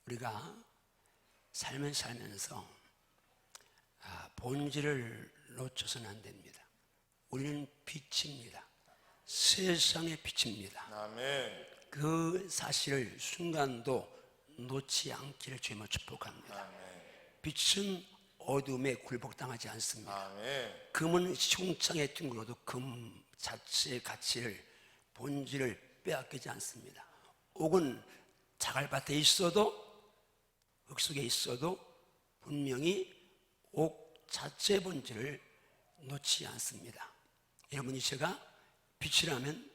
우리가 삶을 살면서 본질을 놓쳐서는 안 됩니다. 우리는 빛입니다. 세상의 빛입니다. 아멘. 그 사실을 순간도 놓지 않기를 주님으로 축복합니다. 아멘. 빛은 어둠에 굴복당하지 않습니다. 아멘. 금은 흉창에 뒹굴어도 금 자체의 가치를, 본질을 빼앗기지 않습니다. 옥은 자갈밭에 있어도, 흙 속에 있어도 분명히 옥 자체의 본질을 놓지 않습니다. 여러분이 제가 빛이라면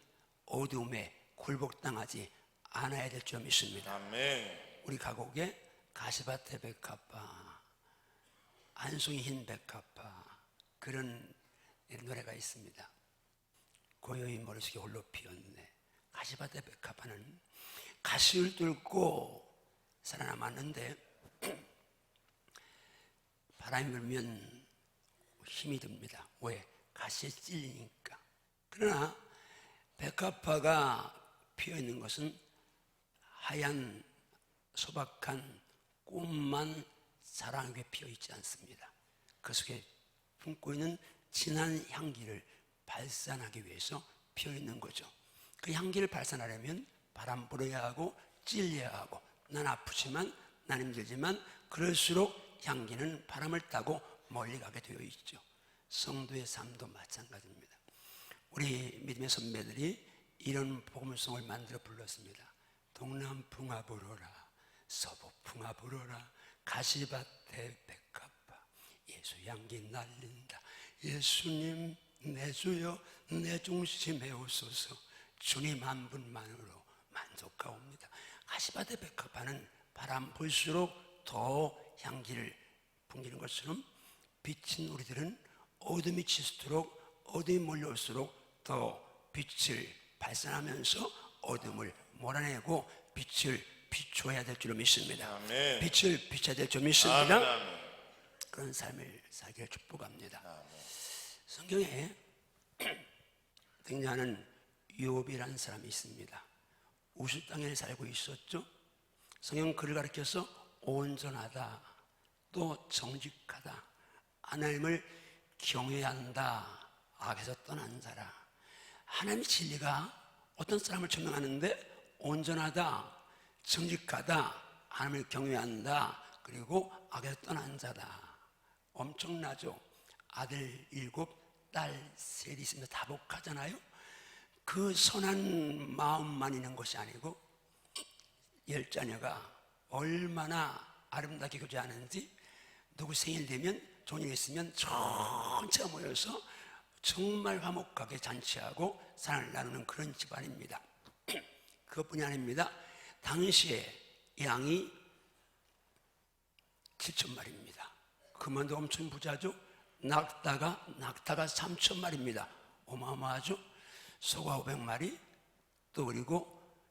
어둠에 굴복당하지 않아야 될 줄 믿습니다. 아멘. 우리 가곡에 가시밭에 백합화, 안송이 흰 백합화, 그런 노래가 있습니다. 고요히 머릿속에 홀로 피었네. 가시밭에 백합화는 가시를 뚫고 살아남았는데 바람이 불면 힘이 듭니다. 왜? 가시에 찔리니까. 그러나 백합화가 피어있는 것은 하얀 소박한 꽃만 자라나게 피어있지 않습니다. 그 속에 품고 있는 진한 향기를 발산하기 위해서 피어있는 거죠. 그 향기를 발산하려면 바람 불어야 하고 찔려야 하고, 난 아프지만, 난 힘들지만 그럴수록 향기는 바람을 타고 멀리 가게 되어 있죠. 성도의 삶도 마찬가지입니다. 우리 믿음의 선배들이 이런 복음송을 만들어 불렀습니다. 동남풍아 불어라, 서북풍아 불어라, 가시밭에 백합화, 예수 향기 날린다. 예수님 내 주여 내 중심에 오소서, 주님 한 분만으로 만족하옵니다. 가시밭의 백합화는 바람 불수록 더 향기를 풍기는 것처럼 빛인 우리들은 어둠이 치수도록, 어둠이 몰려올수록 더 빛을 발산하면서 어둠을 몰아내고 빛을 비춰야 될 줄 믿습니다. 아멘. 빛을 비춰야 될 줄 믿습니다. 아멘. 그런 삶을 살기를 축복합니다. 아멘. 성경에 등장하는 욥이라는 사람이 있습니다. 우스 땅에 살고 있었죠. 성경 그를 가리켜서 온전하다, 또 정직하다, 하나님을 경외한다, 악에서 떠난 자라. 하나님의 진리가 어떤 사람을 조명하는데 온전하다, 정직하다, 하나님을 경외한다, 그리고 악에서 떠난 자다. 엄청나죠. 아들 7, 딸 3이 있습니다. 다복하잖아요. 그 선한 마음만 있는 것이 아니고 10자녀가 얼마나 아름답게 교제하는지, 누구 생일 되면 좋은 일 있으면 전체가 모여서 정말 화목하게 잔치하고 사랑을 나누는 그런 집안입니다. 그것뿐이 아닙니다. 당시에 양이 7,000마리입니다. 그만도 엄청 부자죠. 낙타가 3,000마리입니다. 어마어마하죠. 소가 500마리, 또 그리고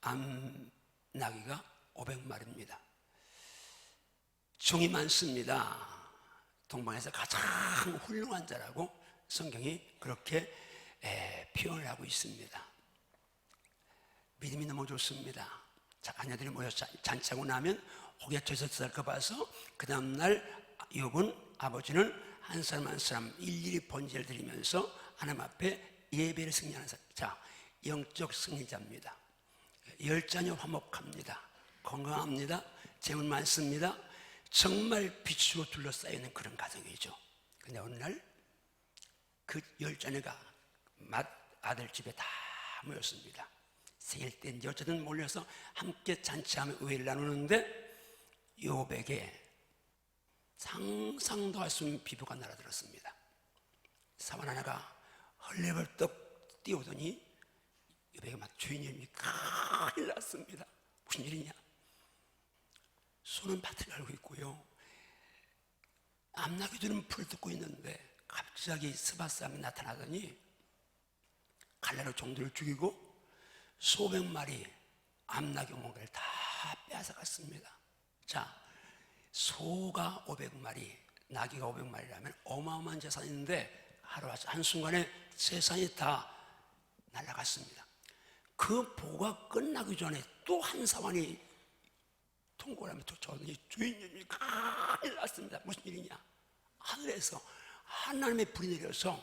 암나귀가 500마리입니다. 종이 많습니다. 동방에서 가장 훌륭한 자라고 성경이 그렇게 표현을 하고 있습니다. 믿음이 너무 좋습니다. 자녀들이 모여서 잔치하고 나면 혹에 터졌을까 봐서 그 다음날 욥은, 아버지는 한 사람 한 사람 일일이 번제를 드리면서 하나님 앞에 예배를 승리하는 자, 영적 승리자입니다. 10자녀 화목합니다. 건강합니다. 재물 많습니다. 정말 빛으로 둘러싸여 있는 그런 가정이죠. 근데 어느 날 그 10자녀가 맏아들 집에 다 모였습니다. 생일 때인지 어쨌든 몰려서 함께 잔치하며 우애를 나누는데 욥에게 상상도 할 수 없는 비부가 날아들었습니다. 사원 하나가 헐레벌떡 뛰어오더니 욥에게 막 주인님이 큰일 났습니다. 무슨 일이냐? 소는 밭을 갈고 있고요, 암나귀들은 풀 뜯고 있는데 갑자기 스바사람이 나타나더니 칼날로 종들을 죽이고 수백 마리 암나귀 뭔가를 다 빼앗아갔습니다. 자, 소가 500마리, 나귀가 500마리라면 어마어마한 재산인데 한순간에 재산이 다 날아갔습니다. 그 보고가 끝나기 전에 또 한 사환이 통곡을 하며 쫓아오더니 주인님이 큰일 났습니다. 무슨 일이냐? 하늘에서 하나님의 불이 내려서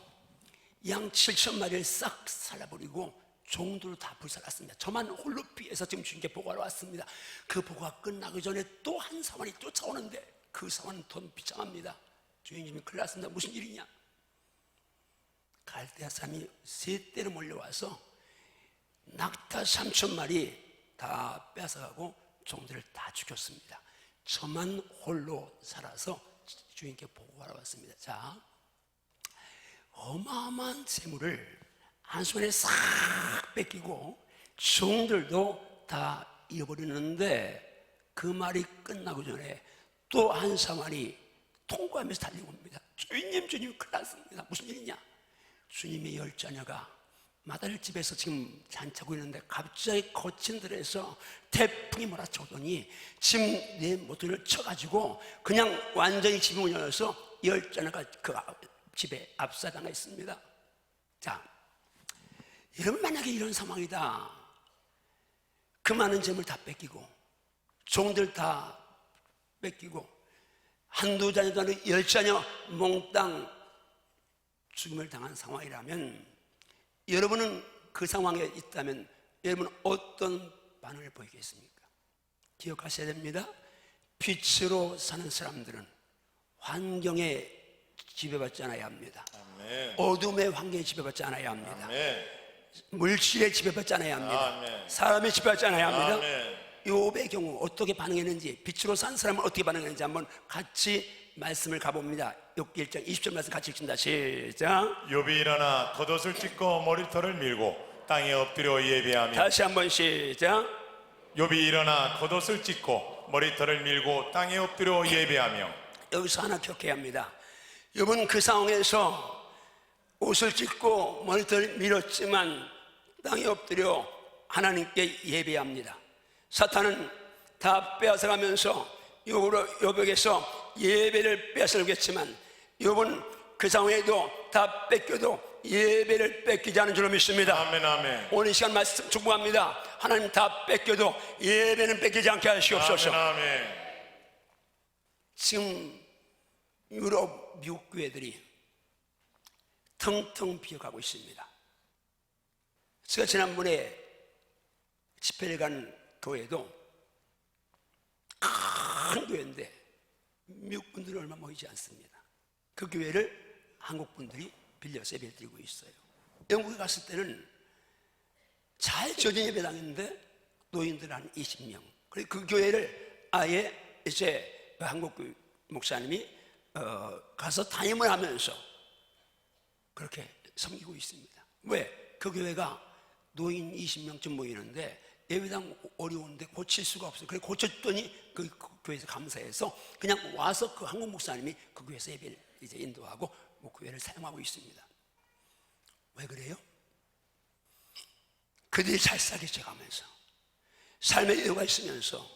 양 7,000마리를 싹 살라버리고 종들을 다 불살랐습니다. 저만 홀로 피해서 지금 주님께 보고하러 왔습니다. 그 보고가 끝나기 전에 또 한 사원이 쫓아오는데 그 사원은 더 비참합니다. 주인님이 큰일 났습니다. 무슨 일이냐? 갈대아 사람이 세 대로 몰려와서 낙타 3,000마리 다 뺏어가고 종들을 다 죽였습니다. 저만 홀로 살아서 주인께 보고하러 왔습니다. 자, 어마어마한 재물을 한순간에 싹 뺏기고 종들도 다 잃어버리는데 그 말이 끝나고 전에 또 한 사람이 통과하면서 달리고 옵니다. 주인님 큰일 났습니다. 무슨 일이냐? 주님의 10자녀가 마달집에서 지금 잔치하고 있는데 갑자기 거친 들에서 태풍이 몰아쳐오더니 지금 내 모터를 쳐가지고 그냥 완전히 집이 문 열어서 10자녀가 그 집에 압사당했습니다. 자, 여러분 만약에 이런 상황이다. 그 많은 재물 다 뺏기고 종들 다 뺏기고 한두 자녀도 아니고 10자녀 몽땅 죽음을 당한 상황이라면 여러분은 그 상황에 있다면 여러분은 어떤 반응을 보이겠습니까? 기억하셔야 됩니다. 빛으로 사는 사람들은 환경에 지배받지 않아야 합니다. 아멘. 어둠의 환경에 지배받지 않아야 합니다. 아멘. 물질에 지배받지 않아야 합니다. 아멘. 사람에 지배받지 않아야 합니다. 아멘. 욥의 경우 어떻게 반응했는지, 빛으로 산 사람은 어떻게 반응했는지 한번 같이 말씀을 가봅니다. 욥기 1장 20절 말씀 같이 읽습니다. 시작. 욥이 일어나 겉옷을 찢고 머리털을 밀고 땅에 엎드려 예배하며. 다시 한번 시작. 욥이 일어나 겉옷을 찢고 머리털을 밀고 땅에 엎드려 예배하며. 여기서 하나 기억해야 합니다. 욥은 그 상황에서 옷을 찢고 머리털을 밀었지만 땅에 엎드려 하나님께 예배합니다. 사탄은 다 빼앗아가면서 욥에게서 예배를 빼앗으려겠지만 욥은 그 상황에도 다 뺏겨도 예배를 뺏기지 않은 줄로 믿습니다. 아멘, 아멘. 오늘 이 시간 말씀 축복합니다. 하나님 다 뺏겨도 예배는 뺏기지 않게 하시옵소서. 아멘, 아멘. 지금 유럽, 미국 교회들이 텅텅 비어가고 있습니다. 제가 지난번에 집회를 간 교회도 큰 교회인데 미국 분들이 얼마 모이지 않습니다. 그 교회를 한국 분들이 빌려서 예배를 드리고 있어요. 영국에 갔을 때는 잘 지어진 예배당인데 노인들 한 20명. 그리고 그 교회를 아예 이제 한국 목사님이 가서 담임을 하면서 그렇게 섬기고 있습니다. 왜? 그 교회가 노인 20명쯤 모이는데 예배당 어려운데 고칠 수가 없어요. 그래서 고쳤더니 그 교회에서 감사해서 그냥 와서 그 한국 목사님이 그 교회에서 예배를 이제 인도하고 뭐 교회를 사용하고 있습니다. 왜 그래요? 그들이 잘 살기 시작하면서 삶의 여유가 있으면서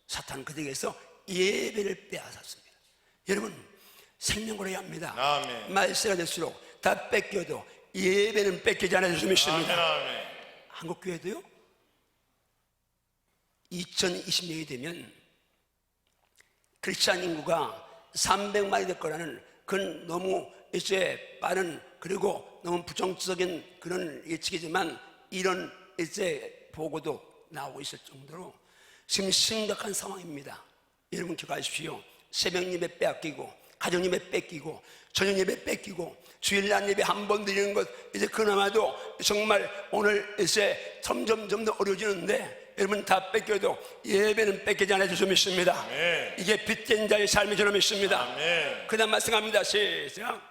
사탄은 그들에게서 예배를 빼앗았습니다. 여러분 생명고려야 합니다. 아멘. 말세가 될수록 다 뺏겨도 예배는 뺏기지 않아 주시면 믿습니다. 아멘. 한국 교회도요. 2020년이 되면 크리스찬 인구가 300만이 될 거라는 그건 너무 이제 빠른 그리고 너무 부정적인 그런 예측이지만 이런 이제 보고도 나오고 있을 정도로 지금 심각한 상황입니다. 여러분 기억하십시오. 새벽 예배 빼앗기고 가정 예배 뺏기고 저녁 예배 뺏기고 주일날 예배 한 번 드리는 것 이제 그나마도 정말 오늘 이제 점점 더 어려워지는데 여러분 다 뺏겨도 예배는 뺏기지 않아 주시면 믿습니다. 아멘. 이게 빛된 자의 삶이 저로 믿습니다. 그 다음 말씀합니다. 시작.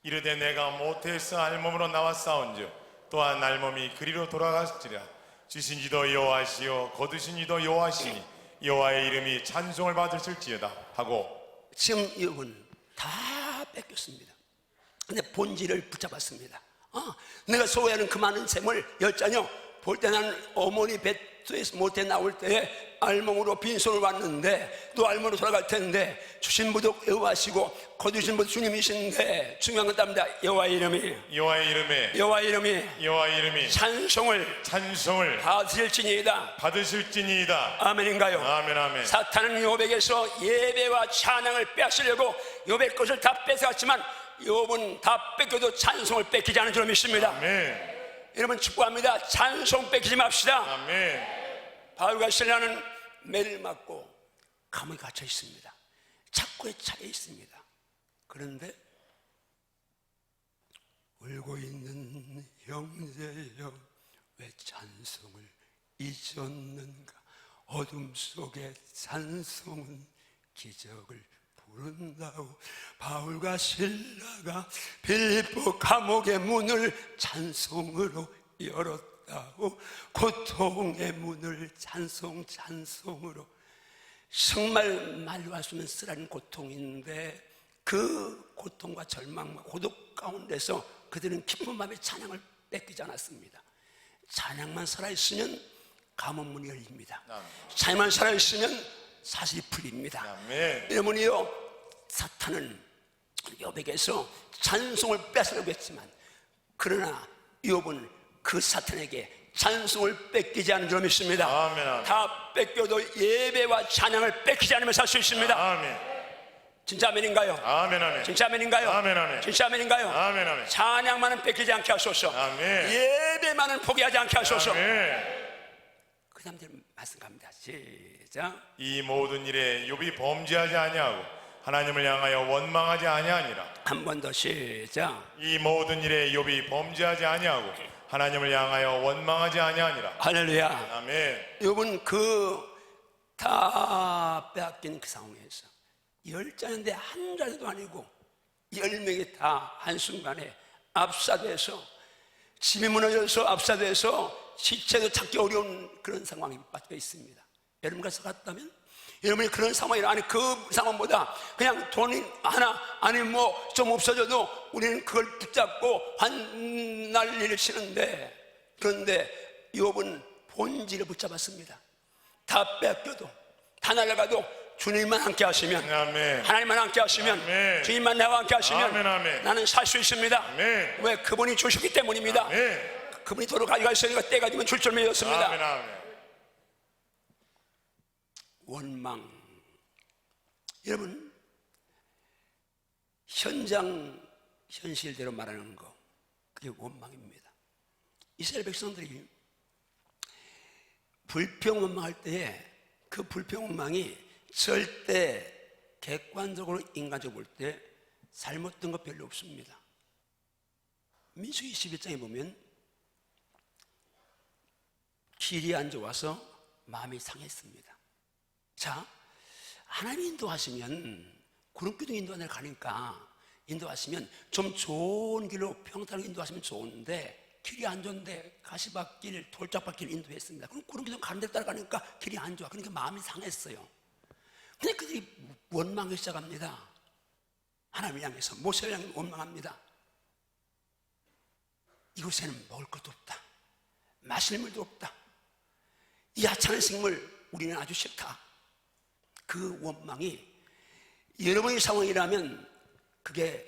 이르되 내가 모태에서 알몸으로 나왔사온즉 또한 알몸이 그리로 돌아갔으리라. 주신 이도 여호와시요 거두신 이도 여호와시니 여호와의 이름이 찬송을 받으실지어다 하고. 지금 욥은 다 뺏겼습니다. 근데 본질을 붙잡았습니다. 내가 소유하는 그 많은 재물 10자녀 볼 때 나는 어머니 뱃속에서 못해 나올 때에 알몸으로 빈손을 왔는데 또 알몸으로 돌아갈 텐데 주신 분도 여호와시고 거두신 분도 주님이신데 중요한 건 답니다. 여호와의 이름이 여호와의 이름이 찬송을 받으실지니이다. 아멘인가요? 아멘. 사탄은 욥에게서 예배와 찬양을 빼앗으려고 욥의 것을 다 뺏어갔지만 욥은 다 뺏겨도 찬송을 뺏기지 않은 줄 믿습니다. 아멘. 여러분 축복합니다. 찬송 뺏기지 맙시다. 아멘. 바울과 실라는 매를 맞고 감옥에 갇혀 있습니다. 착고에 차여 있습니다. 그런데 울고 있는 형제여 왜 찬송을 잊었는가. 어둠 속에 찬송은 기적을 부른다고. 바울과 실라가 빌립보 감옥의 문을 찬송으로 열었다고. 고통의 문을 찬송으로. 정말 말로 할 수 없는 쓰라린 고통인데 그 고통과 절망과 고독 가운데서 그들은 기쁜 마음에 찬양을 뺏기지 않았습니다. 찬양만 살아있으면 감옥문이 열립니다. 찬양만 살아있으면 사슬이 풀립니다. 여러분이요, 사탄은 욥에게서 찬송을 뺏으려고 했지만 그러나 욥은 그 사탄에게 찬송을 뺏기지 않은 줄 믿습니다. 아멘. 다 뺏겨도 예배와 찬양을 뺏기지 않으면 살 수 있습니다. 아멘. 진짜 아멘인가요? 아멘. 진짜 아멘인가요? 아멘. 진짜 아멘인가요? 아멘. 찬양만은 뺏기지 않게 하소서. 아멘. 예배만은 포기하지 않게 하소서. 아멘. 그 다음 말씀 갑니다. 시작. 이 모든 일에 욥이 범죄하지 아니하고 하나님을 향하여 원망하지 아니하니라. 한 번 더 시작. 이 모든 일에 욥이 범죄하지 아니하고 하나님을 향하여 원망하지 아니하니라. 할렐루야. 아멘. 욥은 그 다 빼앗긴 그 상황에서 10자인데 한 자리도 아니고 10명이 다 한순간에 압사돼서 집이 무너져서 압사돼서 시체도 찾기 어려운 그런 상황에 빠져 있습니다. 여러분 가서 갔다면 여러분이 그런 상황이 아니 그 상황보다 그냥 돈이 하나 아니 뭐 좀 없어져도 우리는 그걸 붙잡고 환난리를 치는데 그런데 욥은 본질을 붙잡았습니다. 다 뺏겨도 다 날아가도 주님만 함께 하시면 아멘. 하나님만 함께 하시면 아멘. 주님만 나와 함께 하시면 아멘. 나는 살 수 있습니다. 아멘. 왜? 그분이 주셨기 때문입니다. 아멘. 그분이 도로 가져가 있으니까 때가 되면 줄 줄 믿었습니다. 아멘. 원망. 여러분 현실대로 말하는 거 그게 원망입니다. 이스라엘 백성들이 불평 원망할 때에 그 불평 원망이 절대 객관적으로 인간적으로 볼 때 잘못된 거 별로 없습니다. 민수기 21장에 보면 길이 안 좋아서 마음이 상했습니다. 자, 하나님이 인도하시면 구름기둥 인도하는 데 가니까 인도하시면 좀 좋은 길로 평탄하게 인도하시면 좋은데 길이 안 좋은데 가시밭길, 돌짝밭길 인도했습니다. 그럼 구름기둥 가는 데 따라가니까 길이 안 좋아. 그러니까 마음이 상했어요. 근데 그들이 원망하기 시작합니다. 하나님을 향해서 모세를 향해 원망합니다. 이곳에는 먹을 것도 없다. 마실 물도 없다. 이 하찮은 생물 우리는 아주 싫다. 그 원망이 여러분의 상황이라면 그게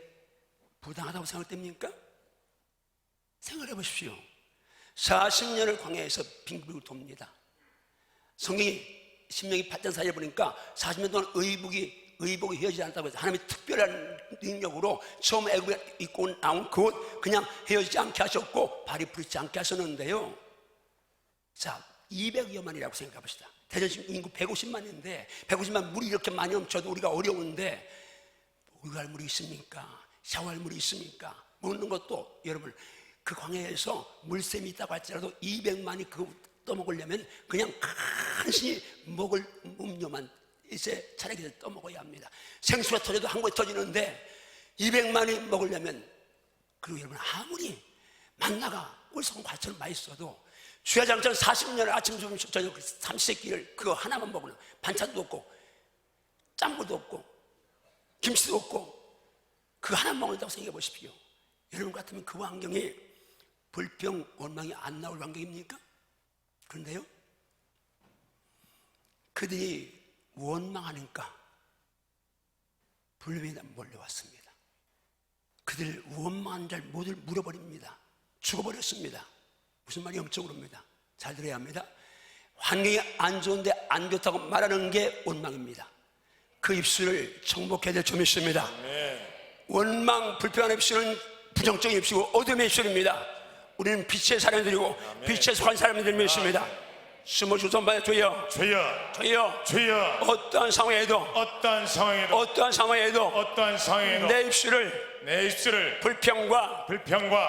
부당하다고 생각됩니까? 생각해 보십시오. 40년을 광야에서 빙글빙글 돕니다. 성경이 신명기 8장 4절에 보니까 40년 동안 의복이 헤어지지 않았다고 해서 하나님이 특별한 능력으로 처음 애굽에 입고 나온 그옷 그냥 헤어지지 않게 하셨고 발이 부리지 않게 하셨는데요. 자, 200여만이라고 생각해 봅시다. 대전 인구 150만인데 150만 물이 이렇게 많이 넘쳐도 우리가 어려운데 목욕할 물이 있습니까? 샤워할 물이 있습니까? 먹는 것도 여러분 그 광야에서 물샘이 있다고 할지라도 200만이 그거 떠먹으려면 그냥 간신히 먹을 음료만 이제 차례기를 떠먹어야 합니다. 생수가 터져도 한 곳에 터지는데 200만이 먹으려면 그리고 여러분 아무리 만나가 꿀성 과처럼 맛있어도 주야장처럼 40년을 아침 저녁 삼시세끼를 그거 하나만 먹으면 반찬도 없고 짬뽕도 없고 김치도 없고 그거 하나 먹는다고 생각해 보십시오. 여러분 같으면 그 환경이 불평 원망이 안 나올 환경입니까? 그런데요, 그들이 원망하니까 불뱀이 몰려왔습니다. 그들 원망한 자를 모두 물어버립니다. 죽어버렸습니다. 무슨 말이 영적으로입니다. 잘 들어야 합니다. 환경이 안 좋은데 안 좋다고 말하는 게 원망입니다. 그 입술을 정복해야 될 점이 있습니다. 원망, 불평한 입술은 부정적인 입술이고 어둠의 입술입니다. 우리는 빛의 사람들이고 빛에 속한 사람들이 있습니다. 숨을 주선 받아 주여, 주여, 주여, 주여. 어떠한 상황에도 어떠한 상황에도 어떠한 상황에도 어떠한 상황에도 내 입술을 불평과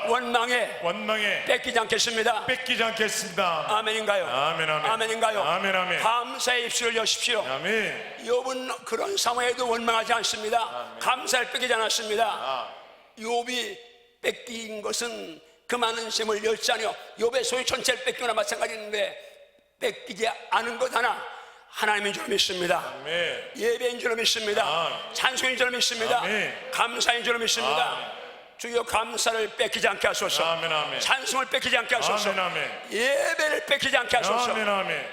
원망에 뺏기지 않겠습니다. 뺏기지 않겠습니다. 아멘인가요? 아멘, 아멘. 아멘인가요? 아멘, 아멘. 감사의 입술을 여십시오. 아멘. 욥은 그런 상황에도 원망하지 않습니다. 감사를 뺏기지 않았습니다. 욥이 뺏긴 것은 그 많은 셈을 열자니요, 욥의 소유 전체를 뺏기거나 마찬가지인데 뺏기지 않은 것 하나, 하나님인 줄 믿습니다. 아멘. 예배인 줄 믿습니다. 찬송인 줄 믿습니다. 아멘. 감사인 줄 믿습니다. 주여, 감사를 뺏기지 않게 하소서. 아멘, 아멘. 찬송을 뺏기지 않게 하소서. 아멘, 아멘. 예배를 뺏기지 않게 하소서. 아멘, 아멘.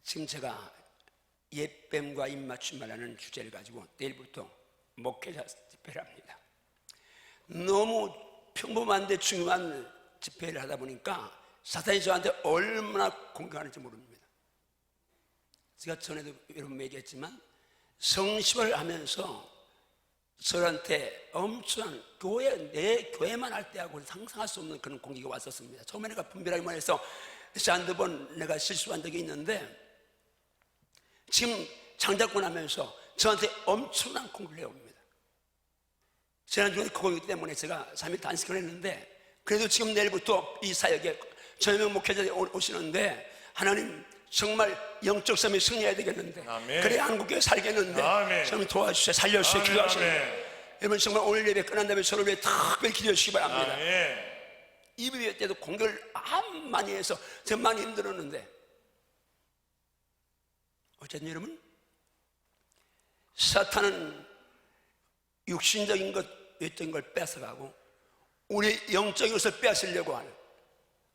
지금 제가 옛뱀과 입맞춤이라는 주제를 가지고 내일부터 목회자 집회를 합니다. 너무 평범한데 중요한 집회를 하다 보니까 사탄이 저한테 얼마나 공격하는지 모릅니다. 제가 전에도 여러분 얘기했지만 성심을 하면서 저한테 엄청난 내 교회만 할 때하고는 상상할 수 없는 그런 공격이 왔었습니다. 처음에 내가 분별하기만 해서 한두 번 내가 실수한 적이 있는데 지금 장작권 하면서 저한테 엄청난 공격을 해옵니다. 지난주에 그거 때문에 제가 3일 단식을 했는데 그래도 지금 내일부터 이 사역에 저녁 목회자들이 오시는데 하나님 정말 영적 삶에 승리해야 되겠는데 아멘. 그래야 한국교회 살겠는데 아멘. 저는 도와주세요. 살려주세요. 아멘, 기도하세요. 아멘. 여러분 정말 오늘 예배 끝난 다음에 서로 위해 특별히 기도해 주시기 바랍니다. 아멘. 이 예배 때도 공격을 아주 많이 해서 제가 많이 힘들었는데 어쨌든 여러분, 사탄은 육신적인 것, 외적인 걸 뺏어가고 우리 영적인 것을 뺏으려고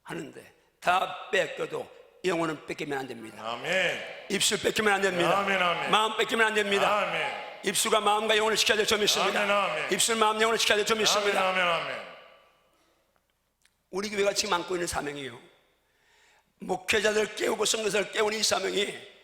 하는데 다 뺏겨도 영혼은 뺏기면 안 됩니다. 아멘. 입술 뺏기면 안 됩니다. 아멘, 아멘. 마음 뺏기면 안 됩니다. 아멘. 입술과 마음과 영혼을 지켜야 될 점이 있습니다. 아멘, 아멘. 입술, 마음, 영혼을 지켜야 될 점이 있습니다. 아멘, 아멘. 우리 교회가 지금 안고 있는 사명이요, 목회자들 깨우고 선교사를 깨우는 이 사명이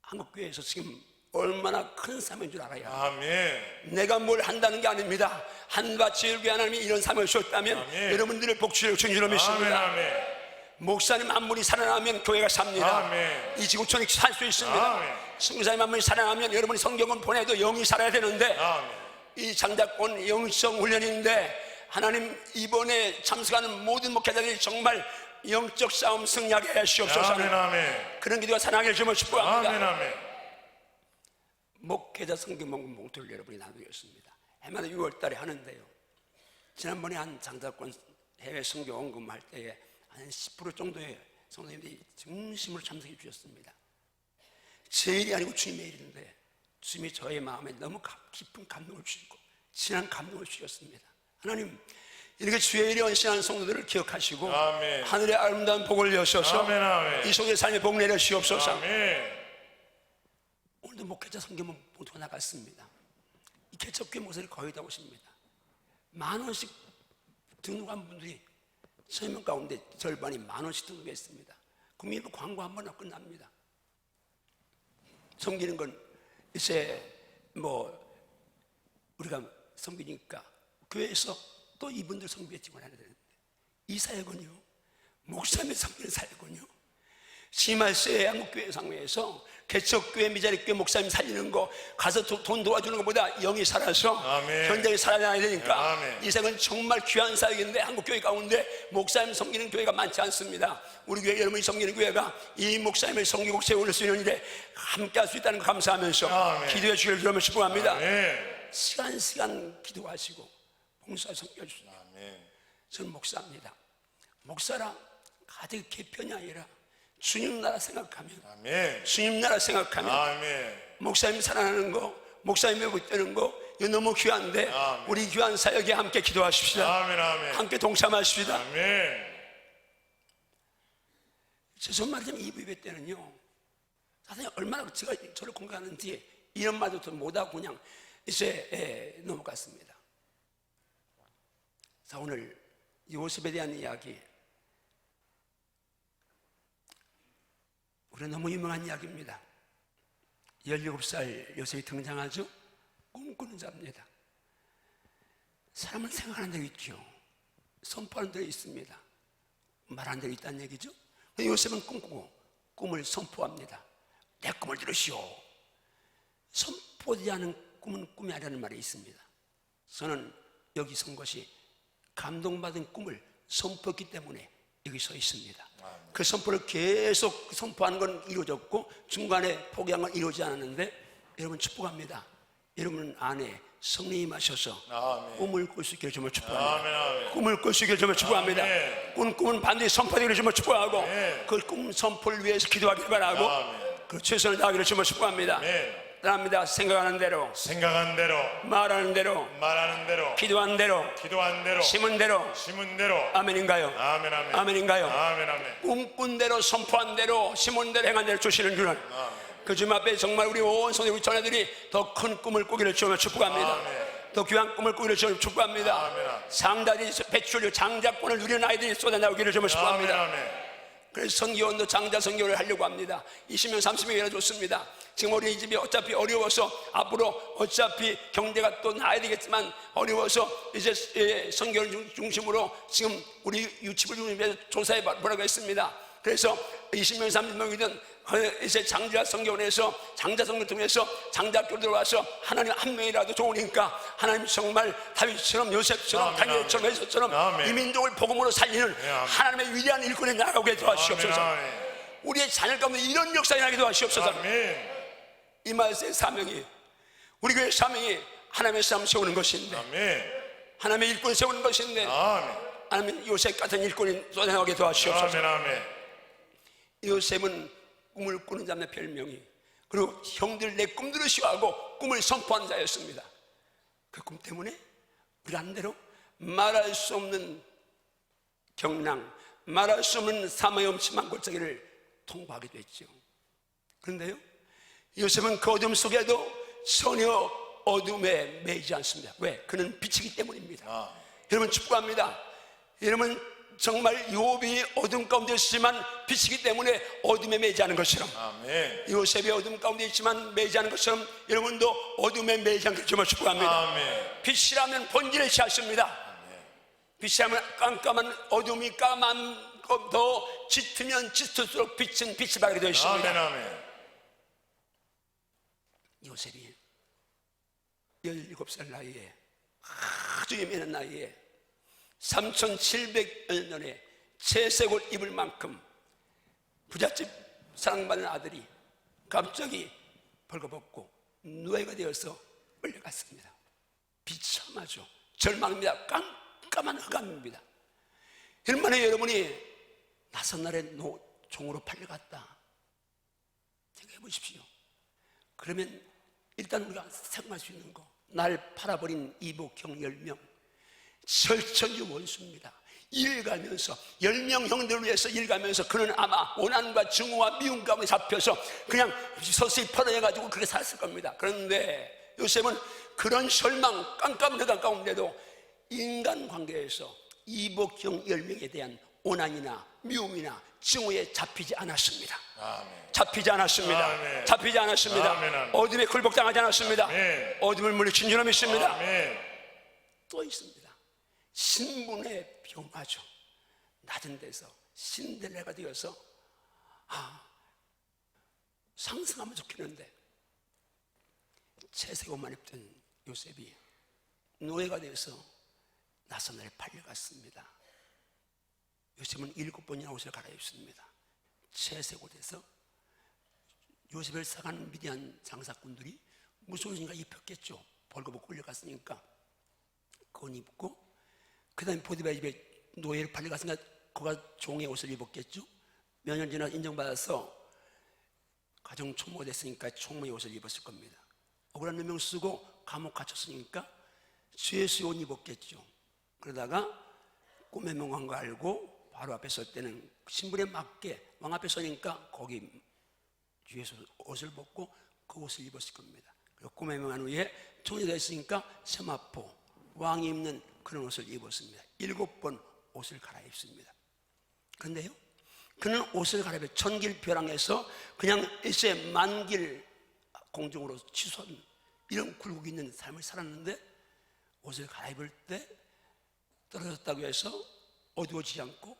한국교회에서 지금 얼마나 큰 사명인 줄 알아요. 아멘. 내가 뭘 한다는 게 아닙니다. 한밭지을 교회 하나님이 이런 사명을 주셨다면 아멘. 여러분들을 복주시려고 주님으로 믿습니다. 아멘, 아멘. 목사님 한 분이 살아나면 교회가 삽니다. 아멘. 이 지구촌이 살 수 있습니다. 아멘. 선교사님 한 분이 살아나면 여러분이 성경은 보내도 영이 살아야 되는데 아멘. 이 장작권 영성 훈련인데 하나님 이번에 참석하는 모든 목회자들이 정말 영적 싸움 승리하게 하시옵소서. 아멘, 아멘. 그런 기도가 사랑을 주면 축복합니다. 아멘, 아멘. 목회자 성경봉급 봉투를 여러분이 나누었습니다. 해마다 6월 달에 하는데요, 지난번에 한 장작권 해외 선교 원금할 때에 한 10% 정도의 성도님들이 중심으로 참석해 주셨습니다. 제 일이 아니고 주님의 일인데 주님이 저의 마음에 너무 깊은 감동을 주시고 진한 감동을 주셨습니다. 하나님, 이렇게 주의 일에 헌신하는 성도들을 기억하시고 아멘. 하늘의 아름다운 복을 여셔서 아멘, 아멘. 이 속에 삶의 복 내려주시옵소서. 아멘. 오늘도 목회자 성경은 봉투가 나갔습니다. 이 개척교회 목사들이 거의 다 오십니다. 10,000원씩 등록한 분들이 1000명 가운데 절반이 10,000원씩 등록했습니다. 국민일보 광고 한 번 하고 끝납니다. 섬기는 건 이제 우리가 섬기니까 교회에서 또 이분들 섬기에 지원해야 되는데 이 사역은요, 목사님이 섬기는 사역은요, 심할세 한국교회 상회에서 개척교회 미자립교회 목사님 살리는 거 가서 돈 도와주는 것보다 영이 살아서 아멘. 현장에 살아나야 되니까 아멘. 이 사역은 정말 귀한 사역인데 한국교회 가운데 목사님 섬기는 교회가 많지 않습니다. 우리 교회 여러분이 섬기는 교회가 이 목사님을 섬기고 세울 수 있는 일에 함께 할 수 있다는 거 감사하면서 아멘. 기도해 주시길 그러면 축복합니다. 아멘. 시간 기도하시고 봉사 섬겨주세요. 아멘. 저는 목사입니다. 목사랑 가득 개편이 아니라 주님 나라 생각하면, 아멘. 주님 나라 생각하면 아멘. 목사님 사랑하는 거, 목사님의 붙드는 거, 이거 너무 귀한데 아멘. 우리 귀한 사역에 함께 기도하십시다. 아멘, 아멘. 함께 동참하십시다. 아멘. 죄송 말이지만 이 예배 때는요, 사실 얼마나 제가 저를 공격하는지 이런 말도 못하고 그냥 이제 넘어갔습니다. 자, 오늘 요셉에 대한 이야기, 우리 너무 유명한 이야기입니다. 17살 요셉이 등장하죠. 꿈꾸는 자입니다. 사람은 생각하는 대로 있죠. 선포하는 대로 있습니다. 말하는 대로 있다는 얘기죠. 요셉은 꿈꾸고 꿈을 선포합니다. 내 꿈을 들으시오. 선포되지 않은 꿈은 꿈이 아니라는 말이 있습니다. 저는 여기 선 것이 감동받은 꿈을 선포했기 때문에 여기 서 있습니다. 그 선포를 계속 선포하는 건 이루어졌고 중간에 포기한 건 이루어지지 않았는데, 여러분 축복합니다. 여러분 안에 성령이 마셔서 아멘. 꿈을 꿀 수 있게 해주면 축복합니다. 아멘, 아멘. 꿈을 꿀 수 있게 해주면 축복합니다. 아멘. 꿈은 반드시 선포되게 해주면 축복하고, 아멘. 그 꿈 선포를 위해서 기도하기를 바라고, 아멘. 그 최선을 다하기를 주면 축복합니다. 아멘. 따라합니다. 생각하는 대로, 생각한 대로, 말하는 대로, 말하는 대로, 기도한 대로, 기도한 대로, 심은 대로. 심은 대로. 아멘인가요? 아멘, 아멘. 아멘인가요? 아멘, 아멘. 꿈꾼 대로, 선포한 대로, 심은 대로, 행한 대로 주시는 주는 그 주님 앞에 정말 우리 온 손에 우리 자녀들이 더 큰 꿈을 꾸기를 주며 축복합니다. 아멘. 더 귀한 꿈을 꾸기를 주며 축복합니다. 아멘. 장자들이 배출료 장자권을 누리는 아이들이 쏟아나오기를 주며 축복합니다. 아멘, 아멘. 그래서 성교원도 장자 성교를 하려고 합니다. 20명 30명이나 좋습니다. 지금 우리 집이 어차피 어려워서 앞으로 어차피 경제가 또 나야 되겠지만 어려워서 이제 성교를 중심으로 지금 우리 유치부 중심에서 조사해 보라고 했습니다. 그래서 20명 30명이든 이제 장자 성교원에서 장자 성교를 통해서 장자학교 들어와서 하나님 한 명이라도 좋으니까 하나님 정말 다윗처럼 요셉처럼 아멘, 다니엘처럼 에서처럼 아멘. 이 민족을 복음으로 살리는 네, 아멘. 하나님의 위대한 일꾼에 나아가게 도와주시옵소서. 아멘. 우리의 자녀 가운데 이런 역사가 나게 도와주시옵소서. 아멘. 이 말씀의 사명이, 우리 교회의 사명이 하나님의 사람 세우는 것인데, 아멘. 하나님의 일꾼을 세우는 것인데, 아멘. 하나님 요셉 같은 일꾼이 쏟아나오게 도와주시옵소서. 아멘, 아멘. 요셉은 꿈을 꾸는 자의 별명이, 그리고 형들 내 꿈 들으시오 하고 꿈을 선포한 자였습니다. 그 꿈 때문에 우리 안대로 말할 수 없는 경랑, 말할 수 없는 사망의 엄침한 골짜기를 통과하게 됐죠. 그런데요, 요셉은 그 어둠 속에도 전혀 어둠에 매이지 않습니다. 왜? 그는 빛이기 때문입니다. 여러분 축복합니다. 여러분 정말 욥이 어둠 가운데 있지만 빛이기 때문에 어둠에 매이지 않은 것처럼, 아멘. 요셉이 어둠 가운데 있지만 매이지 않은 것처럼 여러분도 어둠에 매이지 않게 주마 축복합니다. 아멘. 빛이라면 본질을 취하십니다. 빛이라면 깜깜한 어둠이 까만 더 짙으면 짙을수록 빛은 빛이 밝게 되어 있습니다. 아멘, 아멘. 요셉이 17살 나이에, 아주 예민한 나이에 3700여 년에 채색옷 입을 만큼 부잣집 사랑받는 아들이 갑자기 벌거벗고 노예가 되어서 끌려갔습니다. 비참하죠. 절망입니다. 깜깜한 흑암입니다. 얼마나 여러분이 낯선 나라에 종으로 팔려갔다 생각해 보십시오. 그러면 일단 우리가 생각할 수 있는 거, 날 팔아버린 이복형 10명, 철저히 원수입니다. 일가면서 10명 형들을 위해서 일가면서 그는 아마 원한과 증오와 미움 가운데 잡혀서 그냥 서서히 퍼내가지고 그렇게 살았을 겁니다. 그런데 요셉은 그런 절망, 깜깜한 가운데도 인간관계에서 이복형 10명에 대한 원한이나 미움이나 증오에 잡히지 않았습니다. 아멘. 잡히지 않았습니다. 아멘. 잡히지 않았습니다. 아멘, 아멘. 어둠에 굴복당하지 않았습니다. 아멘. 어둠을 물리친 줄 믿습니다. 아멘. 또 있습니다. 신분의 변화죠. 낮은 데서 신들레가 되어서 상승하면 좋겠는데 채색옷만 입던 요셉이 노예가 되어서 낯선 나라에 팔려갔습니다. 요셉은 7번이나 옷을 갈아입습니다. 채색옷에서 요셉을 사가는 미디안 장사꾼들이 무슨 옷인가 입혔겠죠. 벌거벗고 끌려갔으니까 그건 입고, 그 다음에 보디발 집에 노예를 팔려갔으니까 그가 종의 옷을 입었겠죠. 몇 년 지나 인정받아서 가정 총무가 됐으니까 총무의 옷을 입었을 겁니다. 억울한 누명 쓰고 감옥 갇혔으니까 죄수의 옷 입었겠죠. 그러다가 꿈의 명한 거 알고 바로 앞에 설 때는 신분에 맞게 왕 앞에 서니까 거기 뒤에서 옷을 벗고 그 옷을 입었을 겁니다. 그리고 꿈의 명한 후에 총리가 있으니까 세마포 왕이 입는 그런 옷을 입었습니다. 7번 옷을 갈아입습니다. 그런데요, 그는 옷을 갈아입어 천길벼랑에서 그냥 일세 만길 공중으로 치솟은 이런 굴곡이 있는 삶을 살았는데, 옷을 갈아입을 때 떨어졌다고 해서 어두워지지 않고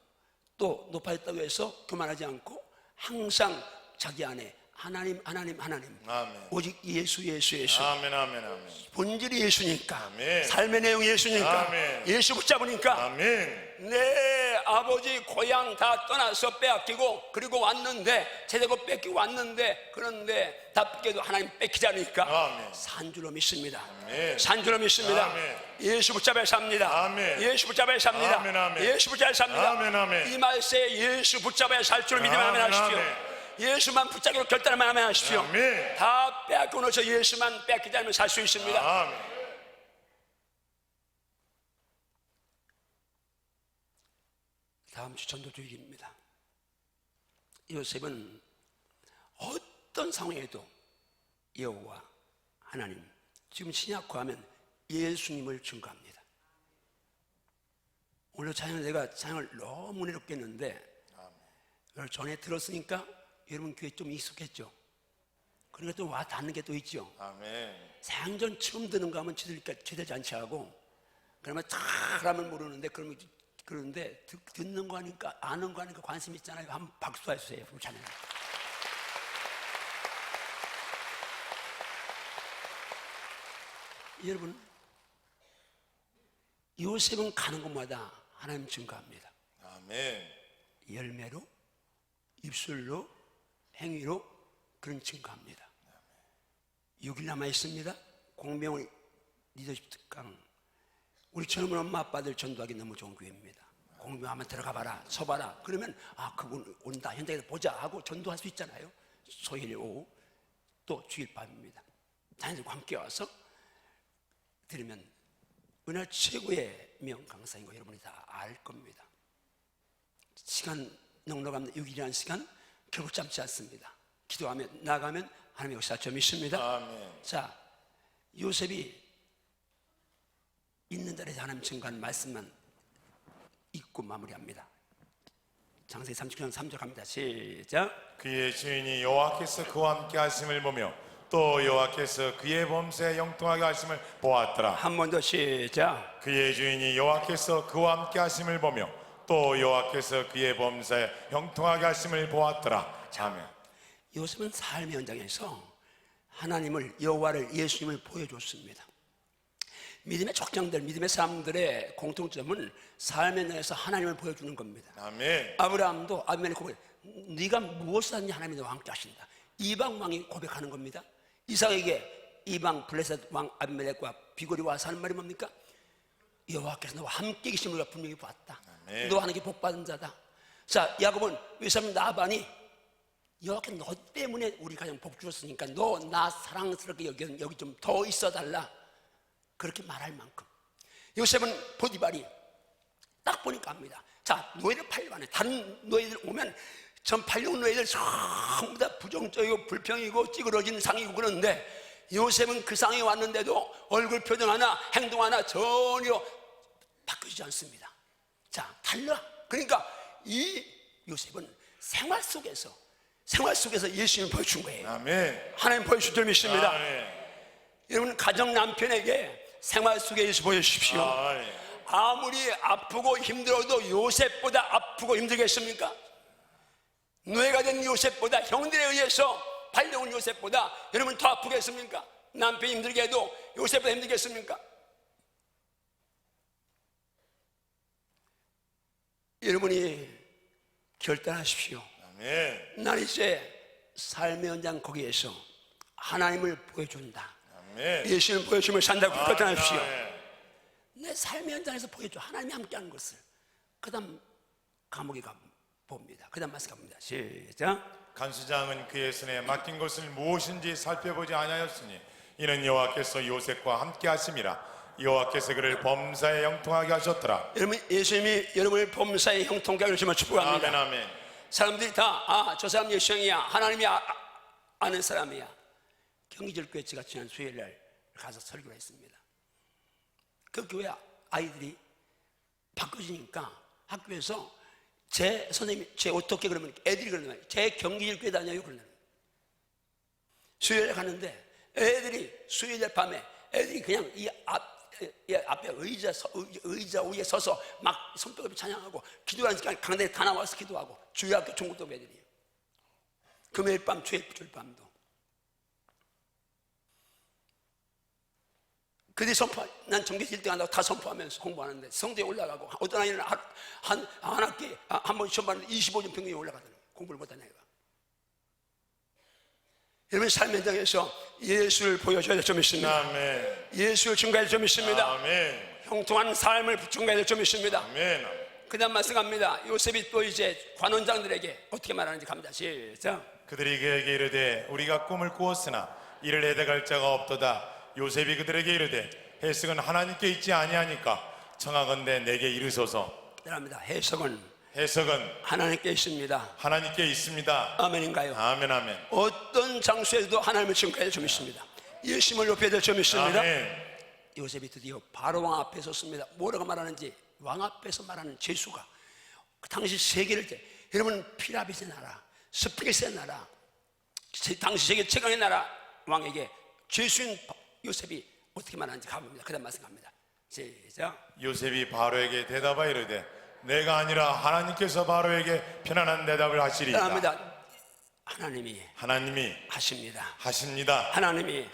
또 높아졌다고 해서 교만하지 않고 항상 자기 안에 하나님 하나님 하나님, 아멘. 오직 예수 예수 예수, 아멘, 아멘, 아멘. 본질이 예수니까, 아멘. 삶의 내용이 예수니까, 아멘. 예수 붙잡으니까 아멘. 내 아버지 고향 다 떠나서 빼앗기고 그리고 왔는데 제대로 뺏기고 왔는데, 그런데 다 뺏겨도 하나님 뺏기지 않으니까 아멘. 산 줄로 믿습니다. 아멘. 산 줄로 믿습니다. 아멘. 예수 붙잡아야 삽니다. 아멘. 예수 붙잡아야 삽니다. 아멘, 아멘. 예수 붙잡아야 삽니다. 아멘, 아멘. 이 말세에 예수 붙잡아야 살 줄로 믿으면 아멘 아멘, 하십시오. 아멘. 예수만 붙잡기로 결단하면 아멘 하십시오. 아멘. 다 빼앗고 나서 예수만 뺏기지 않으면 살 수 있습니다. 아멘. 다음 주 전도주일입니다. 요셉은 어떤 상황에도 여호와 하나님, 지금 신약화하면 예수님을 증거합니다. 오늘 찬양을 내가 찬양을 너무 은혜롭게 했는데, 그걸 전에 들었으니까 여러분 귀에 좀 익숙했죠. 그러니까 또 와 닿는 게 또 있죠. 아멘. 생전 처음 듣는 거 하면 제대로 잔치 하고, 그러면 다 하면 모르는데, 그런데 듣는 거 하니까, 아는 거 하니까 관심 있잖아요. 한번 박수 해주세요. 찬양. 여러분, 요셉은 가는 곳마다 하나님 증거합니다. 아멘. 열매로, 입술로, 행위로 그런 증거합니다. 6일 남아 있습니다. 공병을 리더십 특강. 우리 젊은 엄마 아빠들 전도하기 너무 좋은 교회입니다. 공병 한번 들어가 봐라, 서봐라. 그러면 그분 온다, 현장에서 보자 하고 전도할 수 있잖아요. 소일 오후 또 주일 밤입니다. 자녀들과 함께 와서 들으면 은혜 최고의 명 강사인 거 여러분이 다 알 겁니다. 시간 넉넉합니다. 6일이라는 시간 결국 짧지 않습니다. 기도하면 나가면 하나님 역사 저 믿습니다. 아멘. 자, 요셉이 있는 자리에서 하나님 증거한 말씀만 읽고 마무리합니다. 창세기 39장 3절 갑니다. 시작. 그의 주인이 여호와께서 그와 함께 하심을 보며 또 여호와께서 그의 범사에 형통하게 하심을 보았더라. 한 번 더 시작. 그의 주인이 여호와께서 그와 함께 하심을 보며 또 여호와께서 그의 범사에 형통하게 하심을 보았더라. 아멘. 요셉은 삶의 현장에서 하나님을, 여호와를, 예수님을 보여줬습니다. 믿음의 족장들, 믿음의 사람들의 공통점은 삶의 현장에서 하나님을 보여주는 겁니다. 아멘. 아브라함도 아비멜렉 고백, 네가 무엇을 하느냐 하나님이 너와 함께 하신다. 이방 왕이 고백하는 겁니다. 이삭에게 이방 블레셋 왕 아비멜렉과 비골이 와서 하는 말이 뭡니까? 여호와께서 너와 함께 계심을 우리가 분명히 보았다. 아멘. 너 하나님께 복받은 자다. 자, 야곱은 외삼 나반이 여호와께 너 때문에 우리 가정 복 주었으니까 너 나 사랑스럽게 여기 좀 더 있어 달라, 그렇게 말할 만큼. 요셉은 보디발이 딱 보니까 압니다. 자, 노예를 팔려고 하네. 다른 노예들 오면 전 팔려온 노예들 전부 다 부정적이고 불평이고 찌그러진 상이고, 그런데 요셉은 그 상에 왔는데도 얼굴 표정 하나 행동 하나 전혀 바뀌지 않습니다. 자, 달라. 그러니까 이 요셉은 생활 속에서 예수님을 보여준 거예요. 아멘. 하나님 보여줄 줄 믿습니다. 아멘. 여러분, 가정 남편에게 생활 속에 예수 보여주십시오. 아멘. 아무리 아프고 힘들어도 요셉보다 아프고 힘들겠습니까? 노예가 된 요셉보다, 형들에 의해서 팔려온 요셉보다 여러분 더 아프겠습니까? 남편이 힘들게 해도 요셉보다 힘들겠습니까? 여러분이 결단하십시오. 아멘. 난 이제 삶의 현장 거기에서 하나님을 보여준다, 아멘. 예수님을 보여주며 산다고 결단하십시오. 아멘. 내 삶의 현장에서 보여줘, 하나님이 함께하는 것을. 그 다음 감옥에 봅니다. 그 다음 말씀 갑니다. 시작. 간수장은 그의 손에 맡긴 것을 무엇인지 살펴보지 아니하였으니 이는 여호와께서 요셉과 함께 하심이라. 여호와께서 그를 범사에 형통하게 하셨더라. 여러분, 예수님이 여러분을 범사에 형통하게 하시면 축복합니다. 아멘 아멘. 사람들이 다 저 사람 예수형이야, 하나님이 아는 사람이야. 경기절교회 제가 지난 수요일날 가서 설교를 했습니다. 그 교회 아이들이 바꿔지니까 학교에서 제 선생님이 제 어떻게 그러면 애들이 그러는 제 경기절교회 다녀요 그러는. 수요일에 갔는데 애들이 수요일 밤에 애들이 그냥 이 앞에 의자 위에 서서 막 손뼉을 찬양하고 기도하니까 강단에 다 나와서 기도하고 주일학교 중국도 애들이에요. 금요일 밤 주일 밤도 그들이 난 전교에서 1등 한다고 다 선포하면서 공부하는데 성적이 올라가고 어떤 아이는 한 학기에 한 번 시험 봤는데 25점 평균이 올라가더라고요. 공부를 못한 애가. 여러분 삶 현장에서 예수를 보여줘야 될 점이 있습니다. 아멘. 예수를 증거해야 될 점이 있습니다. 아멘. 형통한 삶을 증거해야 될 점이 있습니다. 아멘. 그 다음 말씀합니다. 요셉이 또 이제 관원장들에게 어떻게 말하는지 갑니다. 시작. 그들이 그에게 이르되 우리가 꿈을 꾸었으나 이를 해대갈 자가 없도다. 요셉이 그들에게 이르되 해석은 하나님께 있지 아니하니까 청하건대 내게 이르소서. 따라합니다. 해석은 하나님께 있습니다. 하나님께 있습니다. 아멘인가요? 아멘 아멘. 어떤 장소에도 하나님을 증거해야 될 점이 있습니다. 예수님을 높여야 될 점이 있습니다. 아멘. 요셉이 드디어 바로 왕 앞에 섰습니다. 뭐라고 말하는지 왕 앞에서 말하는 재수가 그 당시 세계를 때 여러분 피라빗의 나라, 스피겔스의 나라, 당시 세계 최강의 나라 왕에게 죄수인 요셉이 어떻게 말하는지 가봅니다. 그 다음 말씀합니다. 시작. 요셉이 바로에게 대답하여 이르되 내가 아니라 하나님께서 바로에게 편안한 대답을 하시리이다. 합니다. 하나님이 하십니다. 하십니다. 하나님이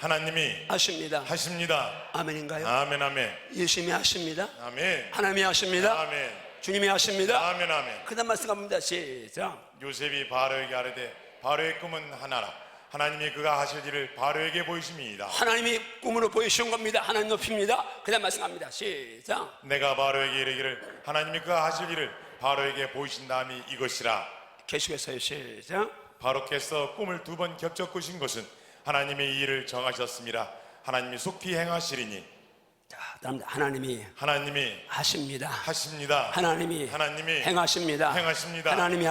하십니다. 하십니다. 아멘인가요? 아멘 아멘. 예수님이 하십니다. 아멘. 하나님이 하십니다. 아멘. 주님이 하십니다. 아멘 아멘. 그 다음 말씀합니다. 시작. 요셉이 바로에게 아뢰되 바로의 꿈은 하나라. 하나님이 그가 하실 일을 바로에게 보이심이이다. 하나님이 꿈으로 보이시는 겁니다. 하나님 높입니다. 그 다음 말씀합니다. 시작. 내가 바로에게 이르기를 하나님이 그가 하실 일을 바로에게 보이신다함이 이것이라. 계속해서요. 시작. 바로께서 꿈을 2번 겹쳐 꾸신 것은 하나님의 이 일을 정하셨습니다. 하나님이 속히 행하시리니. 자, 다음 하나님이 하십니다. 하나님이 행하십니다. 하나님이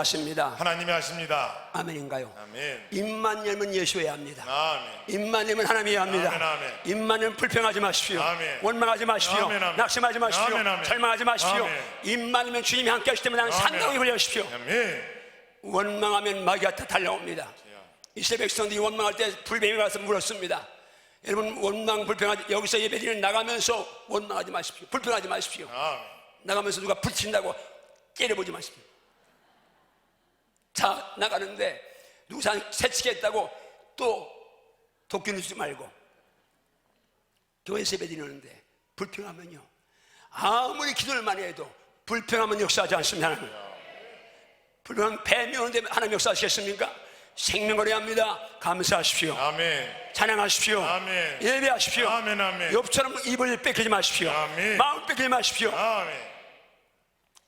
하십니다. 아멘인가요? 아멘. 입만 열면 예수여야 합니다. 아멘. 입만 열면 하나님이어야 합니다. 아멘, 아멘. 입만 열면 불평하지 마십시오. 아멘. 원망하지 마십시오. 아멘, 아멘. 낙심하지 마십시오. 아멘, 아멘. 절망하지 마십시오. 아멘. 입만 열면 주님이 함께 하시기 때문에 나는 아멘. 산다고 걸려십시오. 아멘. 원망하면 마귀가 다 달려옵니다. 이스라엘 백성들이 원망할 때 불뱀이 와서 물었습니다. 여러분 원망 불평하지, 여기서 예배드리는 나가면서 원망하지 마십시오. 불평하지 마십시오. 아멘. 나가면서 누가 붙인다고 때려보지 마십시오. 자, 나가는데 누구 새치겠다고 또 도끼를 주지 말고 교회에서 예배드리는데 불평하면요, 아무리 기도를 많이 해도 불평하면 역사하지 않습니다. 하나님. 불평하면 뱀이 오는데 하나님 역사하시겠습니까? 생명을 해야 합니다. 감사하십시오. 아멘. 찬양하십시오. 아멘. 예배하십시오. 아멘, 아멘. 옆처럼 입을 뺏기지 마십시오. 아멘. 마음 뺏기지 마십시오. 아멘.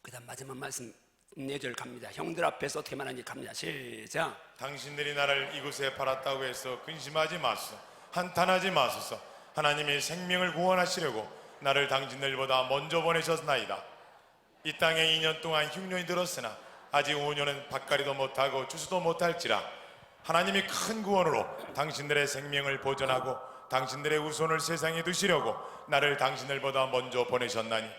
그 다음 마지막 말씀 4절 갑니다. 형들 앞에서 어떻게 말하는지 갑니다. 시작. 당신들이 나를 이곳에 팔았다고 해서 근심하지 마소서. 한탄하지 마소서. 하나님이 생명을 구원하시려고 나를 당신들보다 먼저 보내셨나이다. 이 땅에 2년 동안 흉년이 들었으나 아직 5년은 밭가리도 못하고 추수도 못할지라. 하나님이 큰 구원으로 당신들의 생명을 보존하고 당신들의 후손을 세상에 두시려고 나를 당신들보다 먼저 보내셨나니,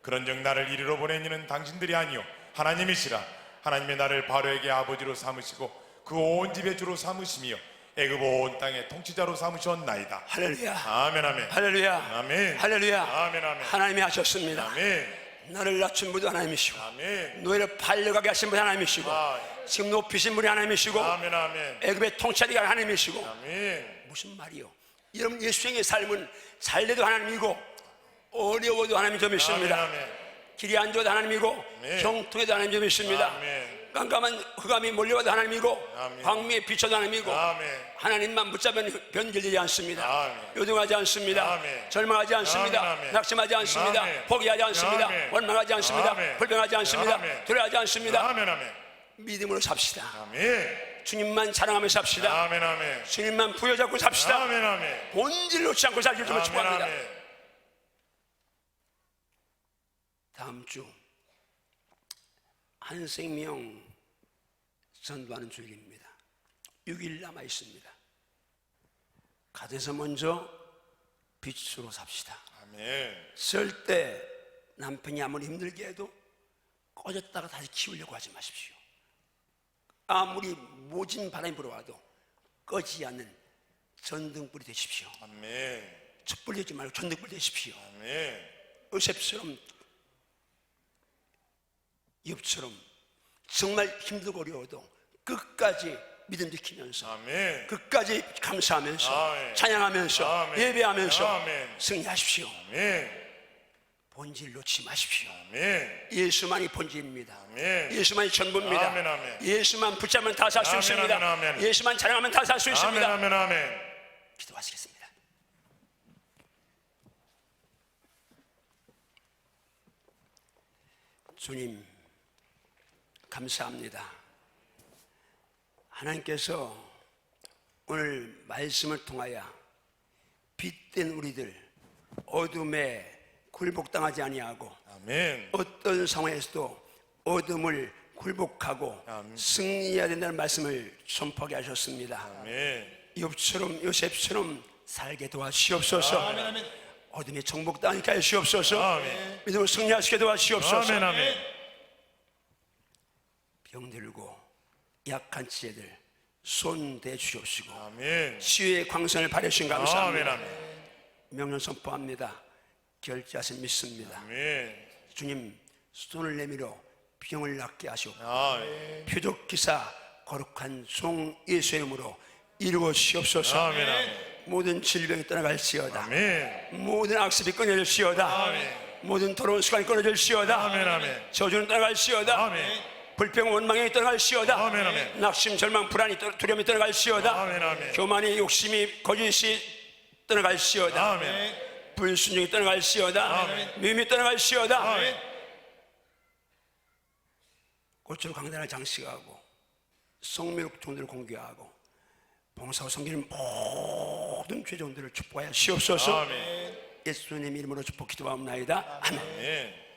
그런즉 나를 이리로 보낸 이는 당신들이 아니요 하나님이시라. 하나님이 나를 바로에게 아버지로 삼으시고 그 온 집의 주로 삼으시며 애굽 온 땅의 통치자로 삼으셨나이다. 할렐루야. 아멘 아멘. 할렐루야. 아멘. 할렐루야. 아멘 아멘. 하나님이 하셨습니다. 아멘. 나를 낮춘 분도 하나님이시고 아멘. 너희를 팔려가게 하신 분이 하나님이시고 지금 높이신 분이 하나님이시고 아멘 아멘. 애굽의 통치자가 하나님이시고. 아멘. 무슨 말이요? 여러분 예수님의 삶은 잘돼도 하나님이고 어려워도 하나님이 좀 있습니다. 아멘, 아멘. 길이 안 좋아도 하나님이고 아멘. 형통에도 하나님이 좀 있습니다. 아멘. 깜깜한 흑암이 몰려와도 하나님이고 아멘. 광미에 비춰도 하나님이고 아멘. 하나님만 붙잡으면 변질되지 않습니다. 아멘. 요동하지 않습니다. 아멘. 절망하지 않습니다. 아멘, 아멘. 낙심하지 않습니다. 아멘. 포기하지 않습니다. 아멘. 원망하지 않습니다. 아멘. 불평하지 않습니다. 아멘. 두려워하지 않습니다. 아멘 아멘. 믿음으로 삽시다. 아멘. 주님만 자랑하며 삽시다. 아멘 아멘. 주님만 부여잡고 삽시다. 아멘 아멘. 본질 놓지 않고 살길 좀 아멘 축복합니다. 아멘. 다음 주 한 생명 전도하는 주일입니다. 6일 남아 있습니다. 가정에서 먼저 빛으로 삽시다. 아멘. 쓸 때 남편이 아무리 힘들게 해도 꺼졌다가 다시 키우려고 하지 마십시오. 아무리 모진 바람이 불어와도 꺼지지 않는 전등불이 되십시오. 아멘. 촛불 되지 말고 전등불 되십시오. 아멘. 요셉처럼, 욥처럼 정말 힘들고 어려워도 끝까지 믿음 지키면서 아멘. 끝까지 감사하면서 아멘. 찬양하면서 아멘. 예배하면서 아멘. 승리하십시오. 아멘. 본질 놓지 마십시오. 아멘. 예수만이 본질입니다. 아멘. 예수만이 전부입니다. 아멘, 아멘. 예수만 붙잡으면 다 살 수 아멘, 있습니다. 아멘, 아멘. 예수만 찬양하면 다 살 수 아멘 있습니다. 아멘 아멘. 기도하시겠습니다. 주님, 감사합니다. 하나님께서 오늘 말씀을 통하여 빛된 우리들 어둠에 굴복당하지 아니하고 아멘. 어떤 상황에서도 어둠을 굴복하고 아멘. 승리해야 된다는 말씀을 선포하게 하셨습니다. 아멘. 욥처럼 요셉처럼 살게 도와주시옵소서. 어둠에 정복당하게 하시옵소서. 아멘. 믿음으로 승리하시게 도와주시옵소서. 아멘 아멘. 병들고 약한 지혜들 손대 주옵시고 아멘. 치유의 광선을 발해주신 아멘 감사합니다. 아멘. 명령 선포합니다. 결제하신 믿습니다. 아멘. 주님, 손을 내밀어 병을 낫게 하시옵고 아멘. 표적 기사 거룩한 종 예수의 이름으로 이루어지옵소서. 아멘 아멘. 모든 질병이 떠나갈지어다. 아멘. 모든 악습이 끊어질지어다. 아멘. 모든 더러운 습관이 끊어질지어다. 아멘 아멘. 저주는 떠나갈지어다. 아멘. 불평 원망이 떠나갈지어다. 아멘, 아멘. 낙심 절망 불안이 두려움이 떠나갈지어다. 아멘, 아멘. 교만이 욕심이 거짓이 떠나갈지어다. 아멘. 불순종이 떠나갈지어다. 아멘. 미움이 떠나갈지어다. 아멘. 고초로 강단을 장식하고 성묘록 종들을 공개하고 봉사하고 섬기는 모든 죄종들을 축복하여 시옵소서. 아멘. 예수님 이름으로 축복 기도하옵나이다. 아멘. 아멘.